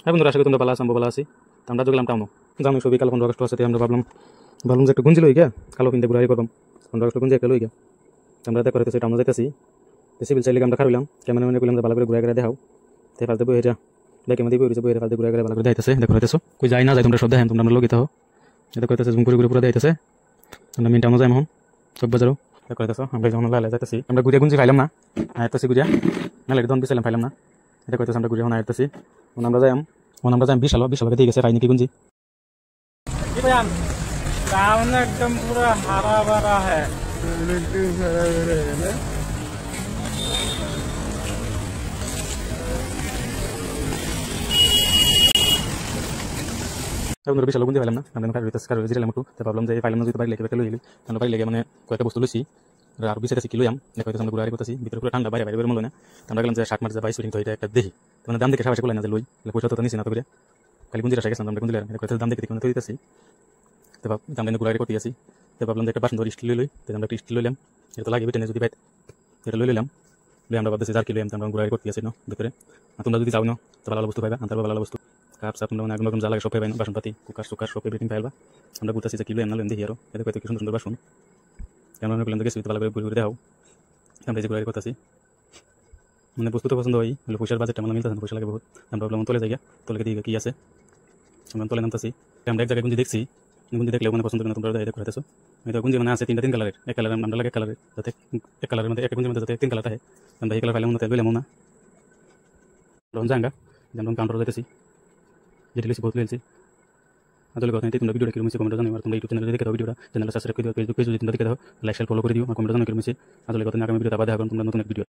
এখন আশা করি তোমরা ভালো আছো, আমি ভালো আছি। তো আমরা গেলাম টাউনও, জানো সবই কাল 15 আগস্ট আছে, আমরা ভাবলাম যে একটু গুঞ্জি লই গিয়া কালো কিনতে ঘুরাই করবাম। 15 আগস্ট গুঞ্জি একটা লই গিয়া আমরা দেখা করতেছি, টাউনে যাইতেছি। সিভিল চাইলে আমরা খারাইলাম, ক্যামেরাম্যানে কইলাম যে ভালো করে ঘুরাই করে দেখাও। তে ফালতে বই এটা দেখে মধ্যে বই বই ফালতে ঘুরাই করে ভালো করে দেখাইতেছে, দেখো হইতেছো কই যাই না যাই তোমরা সব দেখেন, তোমরা লোকিত হও। এটা কইতেছে জুম করে পুরো দেখাইতেছে। আমরা মিন টাউনে যাই এখন চক বাজারও দেখো হইতেছো। আমরা যখন লাইলে যাইতেছি, আমরা ঘুরিয়ে গুঞ্জি খাইলাম না, আইতেছি ঘুরিয়া মেলা দন বিছাইলাম খাইলাম না। এটা কইতেছে আমরা ঘুরিয়ে এখন আইতেছি, আমরা যাই বিশাল দিয়ে গেছে পাইনি কি গুঞ্জি। टाउन एकदम पूरा हरा भरा है। বিশাল গুঞ্জি পাইলাম না, আমরা জিরালাম একটু, ভাবলাম যে পাইলাম না যদি বাড়ি লেগে লইলি, আমরা বাড়ি লেগে মানে কয়েকটা বস্তু লইছি আর বিছাইতেছি কি লইয়াম। দেখো আমরা ঘুরাই করতেছি, ভিতরে পুরো ঠান্ডা, বাইরে বাইরে বের মনে না। আমরা গেলাম যে শার্ট মার যে বাইশ ফিটিং, তো এটা একটা দেখি মানে দাম দেখে সবাই বলে না যে লই, পয়সা তো নিছি না তো করে খালি গুঞ্জিটা গেছিলাম আমরা গুঞ্জিলাম, দাম দেখে দেখি দিতেছি। তো আমরা ঘুরাই করতে আসি, তো ভাবলাম যে একটা বাসন ধরে স্টিল লই, তো আমরা একটা স্টিল লইলাম, এটা তো লাগে বেটেনে যদি বাইত এটা লই লইলাম। আমরা ভাবতেছি যার কিলো আমরা ঘুরাই করতে আসি না ভিতরে। তোমরা যদি যাও না তো ভালো বস্তু পাইবা, আনতে ভালো বস্তু কাপ সাপ তোমরা আগুন যা লাগে সব পাইবা, বাসনপাতি কুকার সুকার সব এভরিথিং পাইবা। আমরা ঘুরতেছি যে কিলো এমন দেখি আরো, এতে কত সুন্দর সুন্দর বাসন কেমন করলাম গেছি, ভালো করে ঘুরে দেখাও। আমরা যে ঘুরাই করতেছি মানে বস্তু তো পছন্দ হয়, পয়সার বাজেটটা মানে মিলতেছে না, পয়সা লাগে বহুত। আমরা ভাবলাম তোলে জায়গা তোলে দিকে কি আছে, আমরা তোলে নামতেছি। আমরা এক জায়গায় গুঞ্জি দেখছি, গুঞ্জি দেখলে ওখানে পছন্দ করে তোমরা এটা করতেছো। এটা গুঞ্জি মানে আছে তিন কালারের, এক কালারের আমরা লাগে এক কালারের, যাতে এক কালারের মধ্যে এক গুঞ্জির মধ্যে যাতে 3 কালার থাকে। আমরা এই কালার পাইলাম না, লইলাম না রঞ্জাঙ্গা যেমন কাউন্টার যাইতেছি, যেটি লিখছি বহুত লিখছি। আসলে কথা তোমরা ভিডিওটা কিরকম হচ্ছে কমেন্ট জানাও, আর তোমরা ইউটিউব চ্যানেলে দেখে দাও, ভিডিওটা চ্যানেল সাবস্ক্রাইব করে দিও, পেজ যদি তোমরা দেখে দাও লাইক শেয়ার ফলো করে দিও, আর কমেন্ট জানাও কিরকম হচ্ছে। আসলে কথা আগামী ভিডিওতে আবার দেখা করুন তোমরা নতুন এক ভিডিও।